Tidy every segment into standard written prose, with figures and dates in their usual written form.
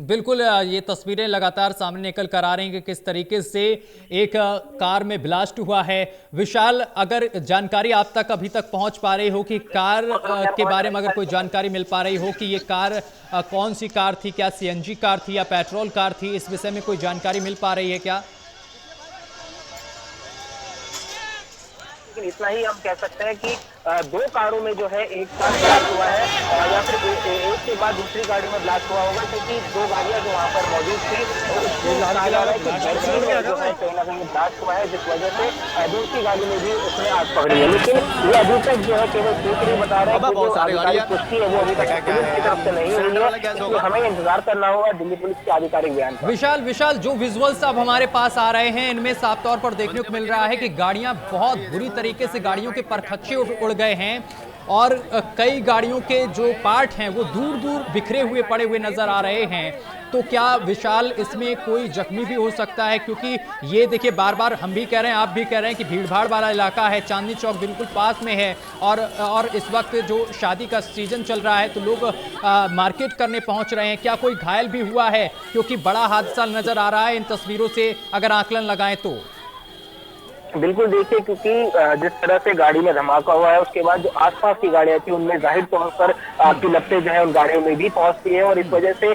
बिल्कुल ये तस्वीरें लगातार सामने निकल कर आ रही हैं कि किस तरीके से एक कार में ब्लास्ट हुआ है। विशाल, अगर जानकारी आप तक अभी तक पहुंच पा रही हो कि कार के बारे में अगर कोई जानकारी मिल पा रही हो कि ये कार कौन सी कार थी, क्या सीएनजी कार थी या पेट्रोल कार थी, इस विषय में कोई जानकारी मिल पा रही है क्या? लेकिन इतना ही हम कह सकते हैं कि दो कारों में जो है एक साथ ब्लास्ट हुआ है, या फिर एक के बाद दूसरी गाड़ी में ब्लास्ट हुआ होगा, क्योंकि दो गाड़ियां जो वहां पर मौजूद थी उसको कहा जा रहा है कि जो है कहीं ना कहीं ब्लास्ट हुआ है, जिस वजह से दूसरी गाड़ी में भी उसने आग पकड़ी है। लेकिन ये अभी तक जो है केवल सूत्र ही बता रहे हैं कि जो आधिकारिक पुष्टि है वो अभी तक पुलिस की तरफ से नहीं हुई है, इसलिए हमें इंतजार करना होगा दिल्ली पुलिस के आधिकारिक बयान पर। विशाल विशाल जो विजुअल्स अब हमारे पास आ रहे हैं इनमें साफ तौर पर देखने को मिल रहा है कि गाड़ियां बहुत बुरी तरीके से गाड़ियों के परखच्चे उड़ गए हैं और कई गाड़ियों के जो पार्ट हैं वो दूर दूर बिखरे हुए पड़े हुए नजर आ रहे हैं। तो क्या विशाल इसमें कोई जख्मी भी हो सकता है? क्योंकि ये देखिए बार बार हम भी कह रहे हैं, आप भी कह रहे हैं कि भीड़भाड़ वाला इलाका है, चांदनी चौक बिल्कुल पास में है और इस वक्त जो शादी का सीजन चल रहा है तो लोग मार्केट करने पहुंच रहे हैं। क्या कोई घायल भी हुआ है? क्योंकि बड़ा हादसा नजर आ रहा है इन तस्वीरों से अगर आकलन लगाएं तो। बिल्कुल देखिए, क्योंकि जिस तरह से गाड़ी में धमाका हुआ है उसके बाद जो आसपास की गाड़ियां थी उनमें जाहिर तौर पर आग की लपटें जो है उन गाड़ियों में भी पहुंचती है और इस वजह से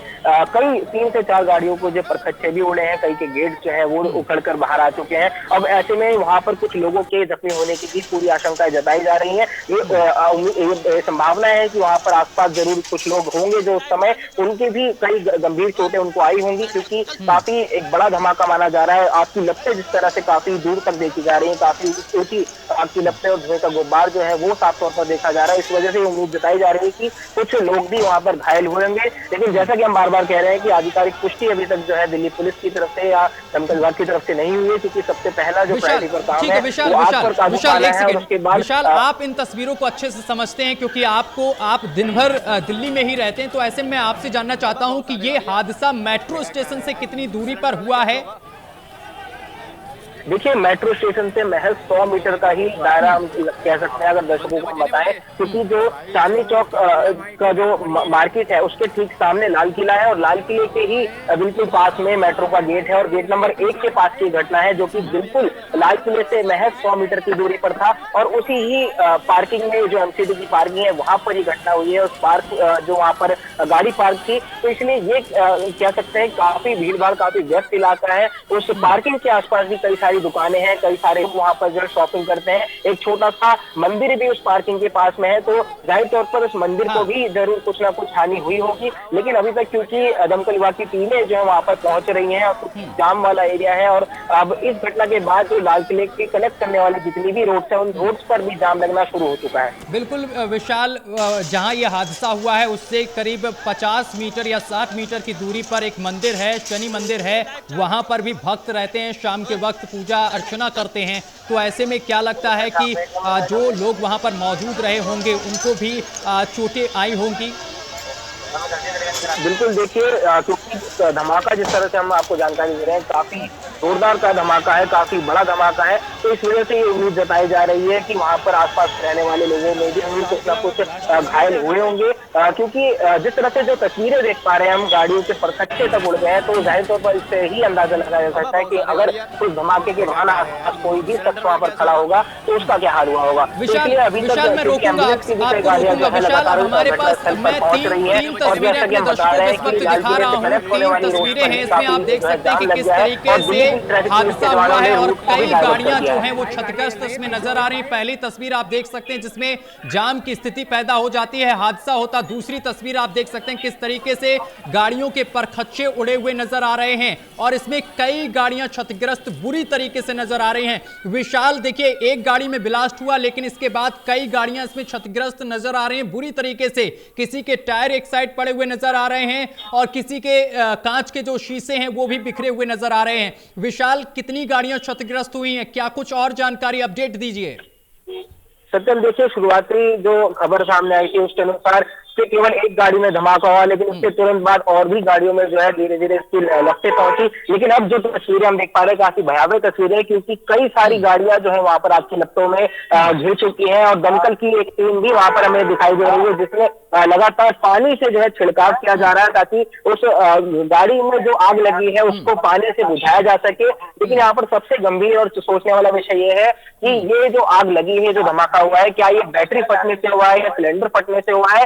कई 3 से 4 गाड़ियों को जो परखच्चे भी उड़े हैं, कई के गेट जो है वो उखड़कर बाहर आ चुके हैं। अब ऐसे में वहां पर कुछ लोगों के जख्मी होने की भी पूरी आशंकाएं जताई जा रही है। ये संभावना है कि वहां पर आसपास जरूर कुछ लोग होंगे जो उस समय उनकी भी कई गंभीर चोटें उनको आई होंगी, क्योंकि काफी एक बड़ा धमाका माना जा रहा है। आग की लपटें जिस तरह से काफी दूर तक देखी जा रही है, काफी ऊंची आग की लपटें और धुएं का गुब्बार जो है वो साफ तौर पर देखा जा रहा है। इस वजह से उम्मीद जताई जा रही है कि कुछ लोग भी वहां पर घायल हुए होंगे। लेकिन जैसा कि हम बार बार कह रहे हैं कि आधिकारिक पुष्टि अभी तक जो है दिल्ली पुलिस की तरफ से या दमकल विभाग की तरफ से नहीं हुई है, क्योंकि सबसे पहला जो प्रायोरिटी पर काम है वो आग पर काबू पाना है। और उसके बाद विशाल, आप इन तस्वीरों को अच्छे से समझते हैं क्योंकि आप दिन भर दिल्ली में ही रहते हैं, तो ऐसे में आपसे जानना चाहता हूं कि ये हादसा मेट्रो स्टेशन से कितनी दूरी पर हुआ है? देखिए, मेट्रो स्टेशन से महज 100 मीटर का ही दायरा हम कह सकते हैं अगर दर्शकों को बताएं, क्योंकि जो चांदनी चौक का जो मार्केट है उसके ठीक सामने लाल किला है और लाल किले के ही बिल्कुल पास में मेट्रो का गेट है और गेट नंबर 1 के पास की घटना है, जो कि बिल्कुल लाल किले से महज 100 मीटर की दूरी पर था और उसी ही पार्किंग में जो एमसीडी की पार्किंग है वहां पर ही घटना हुई है। उस पार्क जो वहां पर गाड़ी पार्क थी, तो इसलिए ये कह सकते हैं काफी भीड़ भाड़, काफी व्यस्त इलाका है। उस पार्किंग के आसपास भी कई सारी दुकानें हैं, कई सारे वहां पर जो शॉपिंग करते हैं। एक छोटा सा मंदिर भी उस पार्किंग के पास में है, तो जाहिर तौर पर उस मंदिर को भी जरूर कुछ ना कुछ हानि हुई होगी। लेकिन अभी तक क्योंकि दमकल विभाग की टीमें जो है वहां पर पहुंच रही हैं और जाम वाला एरिया है और अब इस घटना के बाद जो लाल किले के कनेक्ट करने वाली जितनी भी रोड्स है उन रोड्स पर भी जाम लगना शुरू हो चुका है। बिल्कुल विशाल, जहां यह हादसा हुआ है उससे करीब 50 मीटर या 60 मीटर की दूरी पर एक मंदिर है, शनि मंदिर है, वहां पर भी भक्त रहते हैं, शाम के वक्त पूजा अर्चना करते हैं। तो ऐसे में क्या लगता है कि जो लोग वहां पर मौजूद रहे होंगे उनको भी चोटें आई होंगी? बिल्कुल देखिए, क्योंकि धमाका जिस तरह से हम आपको जानकारी दे रहे हैं काफी जोरदार का धमाका है, काफी बड़ा धमाका है, तो इस वजह से ये उम्मीद जताई जा रही है कि वहां पर आसपास रहने वाले लोगों में भी कुछ ना कुछ घायल हुए होंगे, क्योंकि जिस तरह से जो तस्वीरें देख पा रहे हैं हम गाड़ियों के परखच्चे तक उड़ गए हैं, तो जाहिर तौर पर इससे ही अंदाजा लगाया जा सकता है कि अगर कुछ धमाके के दौरान आसपास कोई भी शख्स वहां पर खड़ा होगा तो उसका क्या हाल हुआ होगा। विशाल, मैं रोकूंगा विशाल, हमारे पास मैं तीन तस्वीरें अपने दर्शकों को इस वक्त दिखा रहा हूँ। 3 तस्वीरें हैं, इसमें आप देख सकते हैं कि किस तरीके से हादसा हुआ है और कई गाड़ियां जो हैं वो क्षतिग्रस्त इसमें नजर आ रही है। पहली तस्वीर आप देख सकते हैं जिसमें जाम की स्थिति पैदा हो जाती है, हादसा होता। दूसरी तस्वीर आप देख सकते हैं किस तरीके से गाड़ियों के परखच्चे उड़े हुए नजर आ रहे हैं और इसमें कई गाड़ियां क्षतिग्रस्त बुरी तरीके से नजर आ रही हैं। विशाल देखिए, एक गाड़ी में ब्लास्ट हुआ लेकिन इसके बाद कई गाड़ियां इसमें क्षतिग्रस्त नजर आ रही हैं बुरी तरीके से। किसी के टायर एक साइड पड़े हुए नजर आ रहे हैं और किसी के कांच के जो शीशे हैं वो भी बिखरे हुए नजर आ रहे हैं। विशाल, कितनी गाड़ियां क्षतिग्रस्त हुई हैं? क्या कुछ और जानकारी अपडेट दीजिए। सत्यम, देखिए शुरुआती जो खबर सामने आई थी उसके अनुसार उसके केवल एक गाड़ी में धमाका हुआ, लेकिन उसके तुरंत बाद और भी गाड़ियों में जो है धीरे धीरे इसकी लपटें पहुंची। लेकिन अब जो तस्वीरें हम देख पा रहे हैं काफी भयावह तस्वीरें, क्योंकि कई सारी गाड़ियां जो है वहां पर आग की लपटों में घिर चुकी हैं और दमकल की एक टीम भी वहां पर हमें दिखाई दे रही है, जिसमें लगातार पानी से जो है छिड़काव किया जा रहा है ताकि उस गाड़ी में जो आग लगी है उसको पानी से बुझाया जा सके। लेकिन यहाँ पर सबसे गंभीर और सोचने वाला विषय ये है कि ये जो आग लगी है, जो धमाका हुआ है, क्या ये बैटरी फटने से हुआ है या सिलेंडर फटने से हुआ है?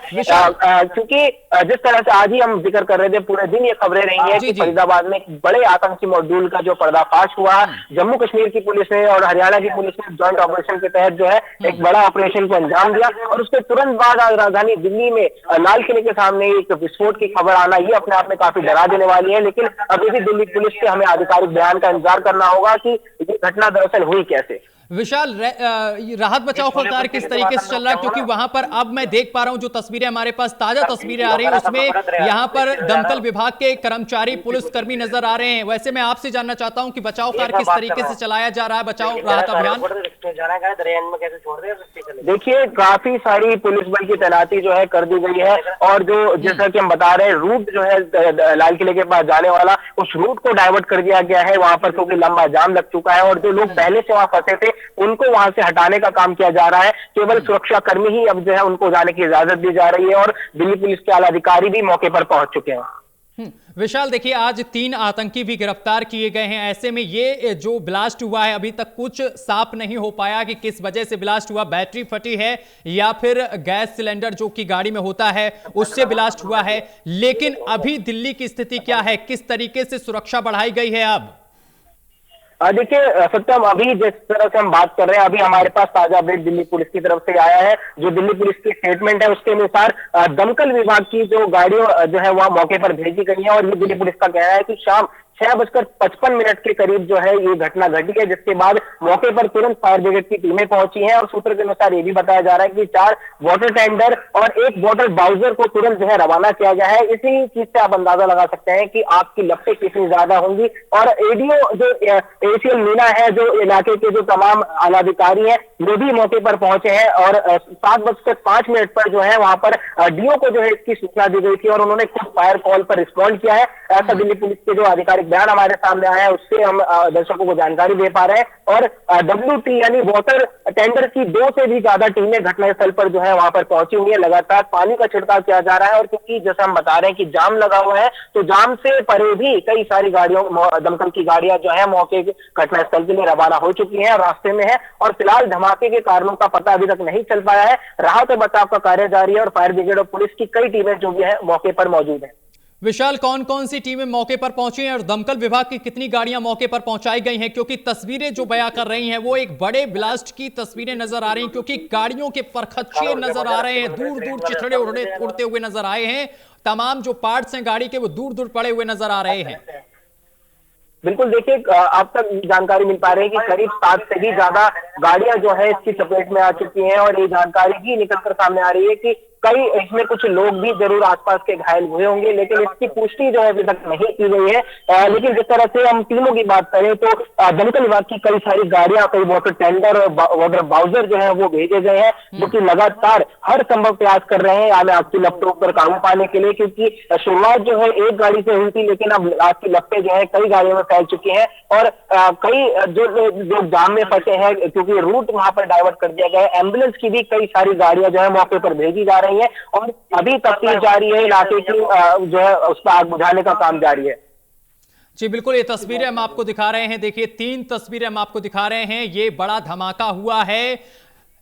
क्योंकि जिस तरह से आज ही हम जिक्र कर रहे थे, पूरे दिन ये खबरें रही है कि फरीदाबाद में एक बड़े आतंकी मॉड्यूल का जो पर्दाफाश हुआ, जम्मू कश्मीर की पुलिस ने और हरियाणा की पुलिस ने ज्वाइंट ऑपरेशन के तहत जो है एक बड़ा ऑपरेशन को अंजाम दिया और उसके तुरंत बाद आज राजधानी दिल्ली में लाल किले के सामने एक विस्फोट की खबर आना ये अपने आप में काफी डरा देने वाली है। लेकिन अभी भी दिल्ली पुलिस के हमें आधिकारिक बयान का इंतजार करना होगा कि ये घटना दरअसल हुई कैसे। विशाल, राहत बचाव का कार्य किस तरीके से चल रहा है? क्योंकि वहां पर अब मैं देख पा रहा हूं जो तस्वीरें हमारे पास ताजा तस्वीरें आ रही है उसमें यहां पर दमकल विभाग के कर्मचारी, पुलिसकर्मी नजर आ रहे हैं। वैसे मैं आपसे जानना चाहता हूं कि बचाव कार्य किस तरीके से चलाया जा रहा है, बचाव राहत अभियान? देखिए, काफी सारी पुलिस बल की तैनाती जो है कर दी गई है और जो जैसा कि हम बता रहे हैं रूट जो है लाल किले के पास जाने वाला, उस रूट को डाइवर्ट कर दिया गया है वहां पर, क्योंकि लंबा जाम लग चुका है और जो लोग पहले से वहां फंसे थे उनको वहां से हटाने का काम किया जा रहा है। केवल सुरक्षा कर्मी ही अब जो है उनको जाने की इजाजत दी जा रही है और दिल्ली पुलिस के आला अधिकारी भी मौके पर पहुंच चुके हैं। विशाल, देखिए आज 3 आतंकी भी गिरफ्तार किए गए हैं। ऐसे में ये जो ब्लास्ट हुआ है अभी तक कुछ साफ नहीं हो पाया कि किस वजह से ब्लास्ट हुआ, बैटरी फटी है या फिर गैस सिलेंडर जो कि गाड़ी में होता है उससे ब्लास्ट हुआ है। लेकिन अभी दिल्ली की स्थिति क्या है, किस तरीके से सुरक्षा बढ़ाई गई है? अब देखिए सत्यम, अभी जिस तरह से हम बात कर रहे हैं, अभी हमारे पास ताजा अपडेट दिल्ली पुलिस की तरफ से आया है। जो दिल्ली पुलिस की स्टेटमेंट है उसके अनुसार दमकल विभाग की जो गाड़ियां जो है वहां मौके पर भेजी गई है और ये दिल्ली पुलिस का कहना है कि शाम 6:55 के करीब जो है ये घटना घटी है, जिसके बाद मौके पर तुरंत फायर ब्रिगेड की टीमें पहुंची हैं और सूत्र के अनुसार ये भी बताया जा रहा है कि 4 वाटर टेंडर और 1 वाटर बाउजर को तुरंत जो है रवाना किया गया है। इसी चीज से आप अंदाजा लगा सकते हैं कि आग की लपटें कितनी ज्यादा होंगी। और एडीओ जो एसीएल मीना है, जो इलाके के जो तमाम आलाधिकारी हैं, वो भी मौके पर पहुंचे हैं और 7:05 पर जो है वहां पर डीओ को जो है इसकी सूचना दी गई थी और उन्होंने खुद फायर कॉल पर रिस्पॉन्ड किया है। ऐसा दिल्ली पुलिस के जो आधिकारिक बयान हमारे सामने आया है उससे हम दर्शकों को जानकारी दे पा रहे हैं। और WT यानी वाटर टेंडर की 2 से भी ज्यादा टीमें घटनास्थल पर जो है वहां पर पहुंची हुई है। लगातार पानी का छिड़काव किया जा रहा है और क्योंकि जैसा हम बता रहे हैं कि जाम लगा हुआ है, तो जाम से परे भी कई सारी गाड़ियों, दमकल की गाड़ियां जो है मौके के घटनास्थल के लिए रवाना हो चुकी हैं, रास्ते में है और फिलहाल धमाके के कारणों का पता अभी तक नहीं चल पाया है। राहत और बचाव का कार्य जारी है और फायर ब्रिगेड और पुलिस की कई टीमें जो भी है मौके पर मौजूद है। विशाल, कौन कौन सी टीमें मौके पर पहुंची हैं और दमकल विभाग की कितनी गाड़ियां मौके पर पहुंचाई गई हैं? क्योंकि तस्वीरें जो बयां कर रही हैं वो एक बड़े ब्लास्ट की तस्वीरें नजर आ रही हैं, क्योंकि गाड़ियों के परखच्चे नजर आ रहे हैं, दूर दूर चिथड़े उड़ते हुए नजर आए हैं। तमाम जो पार्ट्स हैं गाड़ी के वो दूर दूर पड़े हुए नजर आ रहे हैं। बिल्कुल, देखिए अब तक जानकारी मिल पा रही है कि करीब 7 से भी ज्यादा गाड़ियां जो है इसकी चपेट में आ चुकी हैं और ये जानकारी भी निकलकर सामने आ रही है कि कई इसमें कुछ लोग भी जरूर आसपास के घायल हुए होंगे, लेकिन इसकी पुष्टि जो है अभी तक नहीं की गई है। लेकिन जिस तरह से हम टीमों की बात करें तो दमकल विभाग की कई सारी गाड़ियां, कई वाटर टेंडर और वाटर बाउजर जो है वो भेजे गए हैं, जो कि लगातार हर संभव प्रयास कर रहे हैं आग की लपटों पर काबू पाने के लिए। क्योंकि शुरुआत जो है एक गाड़ी से हुई थी, लेकिन अब आग की लपटें जो है कई गाड़ियों में फैल चुकी हैं और कई जो जाम में फंसे हैं, क्योंकि रूट वहां पर डाइवर्ट कर दिया गया है। एम्बुलेंस की भी कई सारी गाड़ियां जो है मौके पर भेजी जा रही है और अभी तफ्तीश जारी है, इलाके की जो है उस पर आग बुझाने का काम जारी है। जी बिल्कुल, ये तस्वीरें हम आपको दिखा रहे हैं। देखिए 3 तस्वीरें हम आपको दिखा रहे हैं। ये बड़ा धमाका हुआ है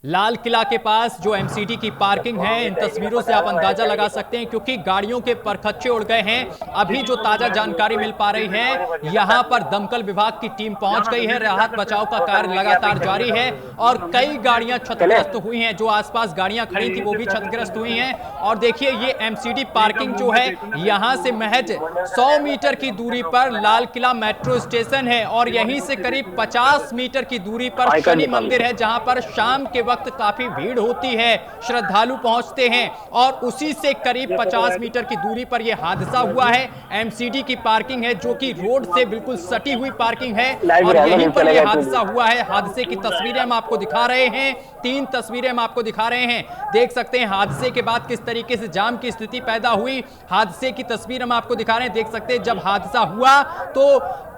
लाल किला के पास जो एमसीडी की पार्किंग है। इन तस्वीरों से आप अंदाजा लगा सकते हैं, क्योंकि गाड़ियों के परखच्चे उड़ गए हैं। अभी जो ताजा जानकारी मिल पा रही है, यहां पर दमकल विभाग की टीम पहुंच गई है, राहत बचाव का कार्य लगातार जारी है और कई गाड़ियां क्षतिग्रस्त हुई हैं। जो आसपास गाड़ियां खड़ी थी वो भी क्षतिग्रस्त हुई हैं। और देखिए ये एमसीडी पार्किंग जो है, यहां से महज 100 मीटर की दूरी पर लाल किला मेट्रो स्टेशन है और यहीं से करीब 50 मीटर की दूरी पर शनि मंदिर है, जहां पर शाम के वक्त वक्त काफी भीड़ होती है, श्रद्धालु पहुंचते हैं और उसी से करीब 50 मीटर की दूरी पर यह हादसा हुआ है। एमसीडी की पार्किंग है जो कि रोड से बिल्कुल सटी हुई पार्किंग है और यहीं पर यह हादसा हुआ है। हादसे की तस्वीरें हम आपको दिखा रहे हैं, 3 तस्वीरें हम आपको दिखा रहे हैं। देख सकते हैं हादसे के बाद किस तरीके से जाम की स्थिति पैदा हुई। हादसे की तस्वीर हम आपको दिखा रहे हैं। देख सकते हैं जब हादसा हुआ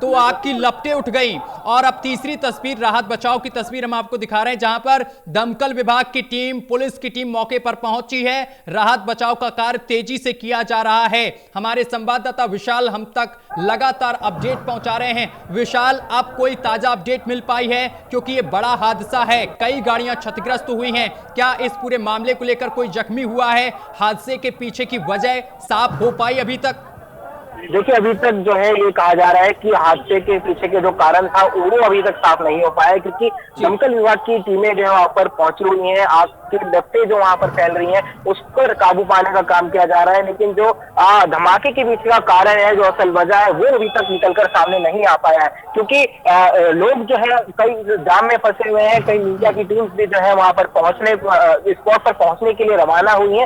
तो आग की लपटें उठ गई। और अब तीसरी तस्वीर राहत बचाव की तस्वीर हम आपको दिखा रहे हैं, जहां पर दमकल विभाग की टीम, पुलिस की टीम मौके पर पहुंची है। राहत बचाव का कार्य तेजी से किया जा रहा है। हमारे संवाददाता विशाल हम तक लगातार अपडेट पहुंचा रहे हैं। विशाल, अब कोई ताजा अपडेट मिल पाई है? क्योंकि यह बड़ा हादसा है, कई गाड़ियां क्षतिग्रस्त हुई हैं। क्या इस पूरे मामले को लेकर कोई जख्मी हुआ है? हादसे के पीछे की वजह साफ हो पाई अभी तक? देखिए, अभी तक जो है ये कहा जा रहा है कि हादसे के पीछे के जो कारण था वो अभी तक साफ नहीं हो पाया, क्योंकि दमकल विभाग की टीमें जो है वहां पर पहुंची हुई हैं। आग की लपटें जो वहां पर फैल रही हैं उस पर काबू पाने का काम किया जा रहा है, लेकिन जो धमाके के पीछे का कारण है, जो असल वजह है, वो अभी तक निकलकर सामने नहीं आ पाया है। क्योंकि लोग जो है कई जाम में फंसे हुए हैं, कई मीडिया की टीम्स भी जो है वहां पर स्पॉट पर पहुंचने के लिए रवाना हुई है।